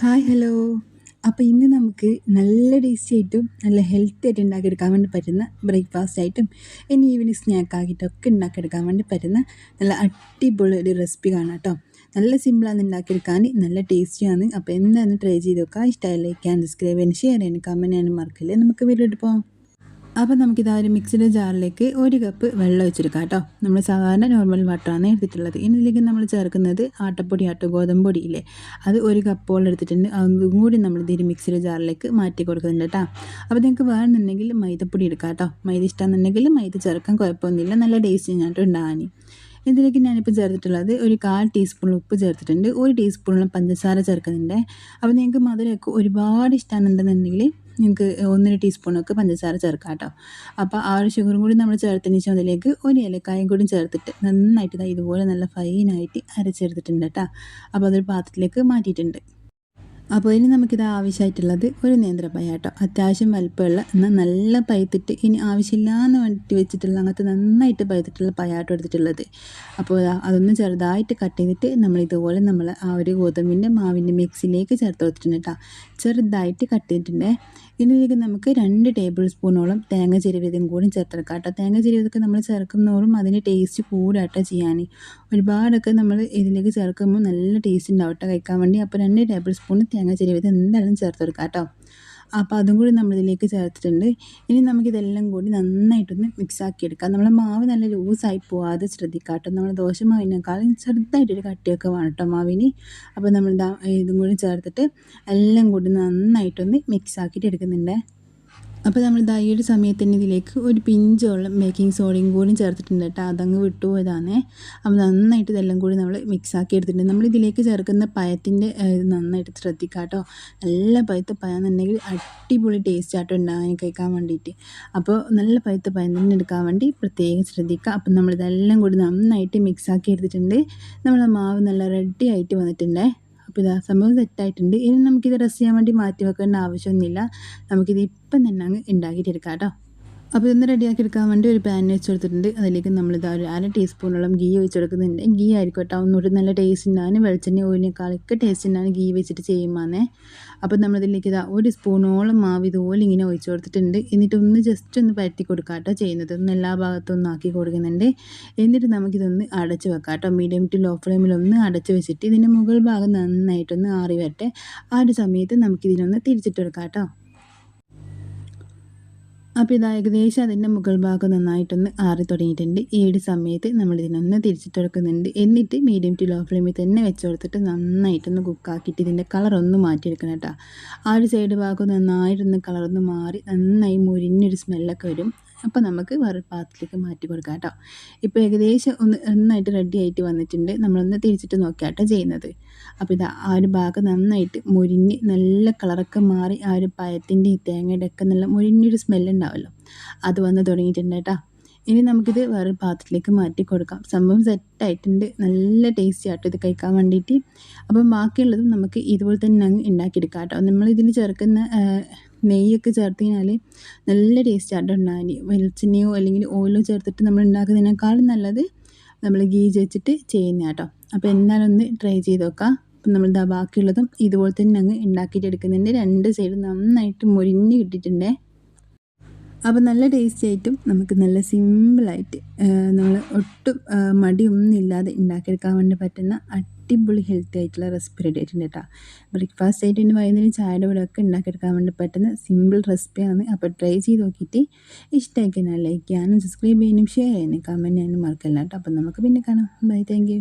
Hi hello. അപ്പോൾ ഇന്ന് നമുക്ക് നല്ല ടേസ്റ്റി ആയിട്ടും നല്ല ഹെൽത്തി ആയിട്ട് ഉണ്ടാക്കിയെടുക്കാൻ വേണ്ടി പറ്റുന്ന ബ്രേക്ക്ഫാസ്റ്റ് ആയിട്ടും ഇനി ഈവനിങ് സ്നാക്ക് ആക്കിയിട്ടൊക്കെ ഉണ്ടാക്കിയെടുക്കാൻ വേണ്ടി പറ്റുന്ന നല്ല അടിപൊളി ഒരു റെസിപ്പി കാണാം കേട്ടോ. നല്ല സിമ്പിളാണ് ഉണ്ടാക്കിയെടുക്കാൻ, നല്ല ടേസ്റ്റിയാണ്. അപ്പോൾ എന്താണെന്ന് ട്രൈ ചെയ്ത് നോക്കുക. ഇഷ്ടമായി ലൈക്ക് ചെയ്യാൻ, സബ്സ്ക്രൈബ് ചെയ്യാൻ, ഷെയർ ചെയ്യാൻ, കമൻറ്റ് ചെയ്യാനും മറക്കില്ലേ. നമുക്ക് വീഡിയോ പോകാം. അപ്പോൾ നമുക്കിതാ ഒരു മിക്സിയുടെ ജാറിലേക്ക് 1 കപ്പ് വെള്ളം ഒഴിച്ചെടുക്കാം കേട്ടോ. നമ്മൾ സാധാരണ നോർമൽ വാട്ടറാണ് എടുത്തിട്ടുള്ളത്. ഇതിലേക്ക് നമ്മൾ ചേർക്കുന്നത് ആട്ടപ്പൊടി, ഗോതമ്പ് പൊടിയില്ലേ, അത് 1 കപ്പോളം എടുത്തിട്ടുണ്ട്. അതും കൂടി നമ്മൾ ഇതിൽ മിക്സിയുടെ ജാറിലേക്ക് മാറ്റി കൊടുക്കുന്നുണ്ട് കേട്ടോ. അപ്പോൾ നിങ്ങൾക്ക് വേണമെന്നുണ്ടെങ്കിൽ മൈദപ്പൊടി എടുക്കാം കേട്ടോ. മൈദ ഇഷ്ടമാണെന്നുണ്ടെങ്കിൽ മൈദ ചേർക്കാൻ കുഴപ്പമൊന്നുമില്ല, നല്ല ടേസ്റ്റ് ഞാനിട്ട് ഉണ്ടാകാൻ. ഇതിലേക്ക് ഞാനിപ്പോൾ ചേർത്തിട്ടുള്ളത് ഒരു 1/4 ടീസ്പൂൺ ഉപ്പ് ചേർത്തിട്ടുണ്ട്, 1 ടീസ്പൂണോളം പഞ്ചസാര ചേർക്കുന്നുണ്ട്. അപ്പോൾ നിങ്ങൾക്ക് മധുരമൊക്കെ ഒരുപാട് ഇഷ്ടമാണെന്നുണ്ടെങ്കിൽ നിങ്ങൾക്ക് 1 ടീസ്പൂണൊക്കെ പഞ്ചസാര ചേർക്കാം കേട്ടോ. അപ്പോൾ ആ ഒരു ഷുഗറും കൂടി നമ്മൾ ചേർത്തതിന് ശേഷം അതിലേക്ക് 1 ഏലക്കായും കൂടി ചേർത്തിട്ട് നന്നായിട്ട് ഇതുപോലെ നല്ല ഫൈനായിട്ട് അരച്ചെടുത്തിട്ടുണ്ട് കേട്ടോ. അപ്പോൾ അതൊരു പാത്രത്തിലേക്ക് മാറ്റിയിട്ടുണ്ട്. അപ്പോൾ ഇനി നമുക്കിത് ആവശ്യമായിട്ടുള്ളത് ഒരു നേന്ത്രപ്പഴം കേട്ടോ. അത്യാവശ്യം വലിപ്പമുള്ള എന്നാൽ നല്ല പഴുത്തിട്ട് ഇനി ആവശ്യമില്ലാന്ന് വേണ്ടിയിട്ട് വെച്ചിട്ടുള്ള അങ്ങനത്തെ നന്നായിട്ട് പഴുത്തിട്ടുള്ള പഴമായിട്ട് എടുത്തിട്ടുള്ളത്. അപ്പോൾ അതൊന്ന് ചെറുതായിട്ട് കട്ട് ചെയ്തിട്ട് ഇതുപോലെ നമ്മൾ ആ ഒരു ഗോതമ്പിൻ്റെ മാവിൻ്റെ മിക്സിലേക്ക് ചേർത്ത് കൊടുത്തിട്ടുണ്ട് കേട്ടോ. ചെറുതായിട്ട് കട്ട് ചെയ്തിട്ടുണ്ട്. ഇതിലേക്ക് നമുക്ക് 2 ടേബിൾ സ്പൂണോളം തേങ്ങ ചിരവിയതും കൂടി ചേർത്തെടുക്കാം കേട്ടോ. തേങ്ങ ചിരവിയതൊക്കെ നമ്മൾ ചേർക്കുന്നതോറും അതിൻ്റെ ടേസ്റ്റ് കൂടാട്ടോ ചെയ്യാൻ. ഒരുപാടൊക്കെ നമ്മൾ ഇതിലേക്ക് ചേർക്കുമ്പോൾ നല്ല ടേസ്റ്റ് ഉണ്ടാവും കേട്ടോ കഴിക്കാൻ വേണ്ടി. അപ്പോൾ 2 ടേബിൾ സ്പൂൺ തേങ്ങ ചിരവിയത് എന്തായാലും ചേർത്തെടുക്കാം കേട്ടോ. അപ്പോൾ അതും കൂടി നമ്മളിതിലേക്ക് ചേർത്തിട്ടുണ്ട്. ഇനി നമുക്കിതെല്ലാം കൂടി നന്നായിട്ടൊന്ന് മിക്സാക്കി എടുക്കാം. നമ്മളെ മാവ് നല്ല ലൂസായി പോവാതെ ശ്രദ്ധിക്കാം കേട്ടോ. നമ്മൾ ദോശമാവിനേക്കാളും ചെറുതായിട്ടൊരു കട്ടിയൊക്കെ വേണം കേട്ടോ മാവിന്. അപ്പോൾ നമ്മൾ ഇതും കൂടി ചേർത്തിട്ട് എല്ലാം കൂടി നന്നായിട്ടൊന്ന് മിക്സാക്കിയിട്ട് എടുക്കുന്നുണ്ട്. അപ്പോൾ നമ്മൾ ഈ ഒരു സമയത്ത് തന്നെ ഇതിലേക്ക് ഒരു പിഞ്ചോളം ബേക്കിംഗ് സോഡയും കൂടി ചേർത്തിട്ടുണ്ട് കേട്ടോ. അതങ്ങ് വിട്ടുപോയതാണേ. അപ്പോൾ നന്നായിട്ട് ഇതെല്ലാം കൂടി നമ്മൾ മിക്സാക്കി എടുത്തിട്ടുണ്ട്. നമ്മൾ ഇതിലേക്ക് ചേർക്കുന്ന പഴത്തിൻ്റെ നന്നായിട്ട് ശ്രദ്ധിക്കുക കേട്ടോ. നല്ല പഴുത്ത പഴം എന്നുണ്ടെങ്കിൽ അടിപൊളി ടേസ്റ്റ് ആട്ടോ ഉണ്ടാകാൻ കഴിക്കാൻ വേണ്ടിയിട്ട്. അപ്പോൾ നല്ല പഴുത്ത പഴം തന്നെ എടുക്കാൻ വേണ്ടി പ്രത്യേകം ശ്രദ്ധിക്കുക. അപ്പം നമ്മളിതെല്ലാം കൂടി നന്നായിട്ട് മിക്സാക്കി എടുത്തിട്ടുണ്ട്. നമ്മളെ മാവ് നല്ല റെഡി ആയിട്ട് വന്നിട്ടുണ്ട്. അപ്പോൾ ഇതാ സംഭവം സെറ്റായിട്ടുണ്ട്. ഇനി നമുക്കിത് റെസ്റ്റ് ചെയ്യാൻ വേണ്ടി മാറ്റി വെക്കേണ്ട ആവശ്യമൊന്നുമില്ല. നമുക്കിത് ഇപ്പം തന്നെ അങ്ങ് ഉണ്ടാക്കിയിട്ടെടുക്കാം കേട്ടോ. അപ്പോൾ ഇതൊന്ന് റെഡിയാക്കി എടുക്കാൻ വേണ്ടി ഒരു പാൻ വെച്ച് കൊടുത്തിട്ടുണ്ട്. അതിലേക്ക് നമ്മളിതാ ഒരു 1/2 ടീസ്പൂണോളം ഗീ ഒഴിച്ച് കൊടുക്കുന്നുണ്ട്. ഗീ ആയിരിക്കും കേട്ടോ ഒന്നുകൂടി നല്ല ടേസ്റ്റ് ഉണ്ടാകാൻ. വെളിച്ചെണ്ണ ഓയിലിനേക്കാളൊക്കെ ടേസ്റ്റ് ഉണ്ടാകാൻ ഗീ വെച്ചിട്ട് ചെയ്യുമ്പോഴേ. അപ്പോൾ നമ്മളിതിലേക്ക് ഇതാ 1 സ്പൂണോളം മാവ് ഇതുപോലെ ഇങ്ങനെ ഒഴിച്ച് കൊടുത്തിട്ടുണ്ട്. എന്നിട്ട് ഒന്ന് ജസ്റ്റ് ഒന്ന് പരത്തി കൊടുക്കാം കേട്ടോ ചെയ്യുന്നത്. ഒന്ന് എല്ലാ ഭാഗത്തും ഒന്ന് ആക്കി കൊടുക്കുന്നുണ്ട്. എന്നിട്ട് നമുക്കിതൊന്ന് അടച്ച് വെക്കാം കേട്ടോ. മീഡിയം ടു ലോ ഫ്ലെയിമിലൊന്ന് അടച്ച് വെച്ചിട്ട് ഇതിൻ്റെ മുകൾ ഭാഗം നന്നായിട്ടൊന്ന് ആറി വരട്ടെ. ആ ഒരു സമയത്ത് നമുക്കിതിനൊന്ന് തിരിച്ചിട്ട് കൊടുക്കാം കേട്ടോ. അപ്പോൾ ഇത് ഏകദേശം അതിൻ്റെ മുകൾ ഭാഗം നന്നായിട്ടൊന്ന് ആറി തുടങ്ങിയിട്ടുണ്ട്. ഈ ഒരു സമയത്ത് നമ്മളിതിനൊന്ന് തിരിച്ചിട്ടെടുക്കുന്നുണ്ട്. എന്നിട്ട് മീഡിയം ടു ലോ ഫ്ലെയിമിൽ തന്നെ വെച്ച് കൊടുത്തിട്ട് നന്നായിട്ടൊന്ന് കുക്കാക്കിയിട്ട് ഇതിൻ്റെ കളറൊന്ന് മാറ്റിയെടുക്കണം കേട്ടോ. ആ ഒരു സൈഡ് ഭാഗം നന്നായിട്ടൊന്ന് കളറൊന്ന് മാറി നന്നായി മുരിഞ്ഞൊരു സ്മെല്ലൊക്കെ വരും. അപ്പോൾ നമുക്ക് വേറെ പാത്രത്തിലേക്ക് മാറ്റി കൊടുക്കാം കേട്ടോ. ഇപ്പോൾ ഏകദേശം ഒന്ന് നന്നായിട്ട് റെഡി ആയിട്ട് വന്നിട്ടുണ്ട്. നമ്മളൊന്ന് തിരിച്ചിട്ട് നോക്കിയാട്ടോ ചെയ്യുന്നത്. അപ്പോൾ ഇതാ ആ ഒരു ഭാഗം നന്നായിട്ട് മുരിഞ്ഞ് നല്ല കളറൊക്കെ മാറി ആ ഒരു പഴത്തിൻ്റെ തേങ്ങയുടെ ഒക്കെ നല്ല മുരിഞ്ഞൊരു സ്മെല്ലുണ്ടാവുമല്ലോ, അത് വന്ന് തുടങ്ങിയിട്ടുണ്ട് കേട്ടോ. ഇനി നമുക്കിത് വേറെ പാത്രത്തിലേക്ക് മാറ്റി കൊടുക്കാം. സംഭവം സെറ്റായിട്ടുണ്ട്. നല്ല ടേസ്റ്റി ആട്ടോ ഇത് കഴിക്കാൻ വേണ്ടിയിട്ട്. അപ്പം ബാക്കിയുള്ളതും നമുക്ക് ഇതുപോലെ തന്നെ അങ്ങ് ഉണ്ടാക്കിയെടുക്കാം കേട്ടോ. നമ്മളിതിൽ ചേർക്കുന്ന നെയ്യൊക്കെ ചേർത്ത് കഴിഞ്ഞാൽ നല്ല ടേസ്റ്റ് ആട്ടോ ഉണ്ടാകാൻ. വെളിച്ചെണ്ണയോ അല്ലെങ്കിൽ ഓയിലോ ചേർത്തിട്ട് നമ്മൾ ഉണ്ടാക്കുന്നതിനേക്കാളും നല്ലത് നമ്മൾ ഗീ വെച്ചിട്ട് ചെയ്യുന്ന കേട്ടോ. അപ്പോൾ എന്തായാലും ഒന്ന് ട്രൈ ചെയ്ത് നോക്കാം. അപ്പം നമ്മൾ ബാക്കിയുള്ളതും ഇതുപോലെ തന്നെ അങ്ങ് ഉണ്ടാക്കിയിട്ട് എടുക്കുന്നുണ്ട്. 2 സൈഡും നന്നായിട്ട് മുരിഞ്ഞ് കിട്ടിയിട്ടുണ്ടേ. അപ്പോൾ നല്ല ടേസ്റ്റി ആയിട്ടും നമുക്ക് നല്ല സിമ്പിളായിട്ട് നമ്മൾ ഒട്ടും മടിയൊന്നും ഇല്ലാതെ ഉണ്ടാക്കിയെടുക്കാൻ വേണ്ടി പറ്റുന്ന അടിപൊളി ഹെൽത്തി ആയിട്ടുള്ള റെസിപ്പി റെഡി ആയിട്ടുണ്ട് കേട്ടോ. ബ്രേക്ക്ഫാസ്റ്റ് ആയിട്ട് ഇനി വൈകുന്നേരം ചായയുടെ കൂടെ ഒക്കെ ഉണ്ടാക്കിയെടുക്കാൻ വേണ്ടി പറ്റുന്ന സിമ്പിൾ റെസിപ്പിയാണ്. അപ്പോൾ ട്രൈ ചെയ്ത് നോക്കിയിട്ട് ഇഷ്ടമായി കഴിഞ്ഞാൽ ലൈക്ക് ചെയ്യാനും സബ്സ്ക്രൈബ് ചെയ്യാനും ഷെയർ ചെയ്യാനും കമൻറ്റ് ചെയ്യാനും മറക്കല്ല കേട്ടോ. അപ്പോൾ നമുക്ക് പിന്നെ കാണാം. Bye, thank U.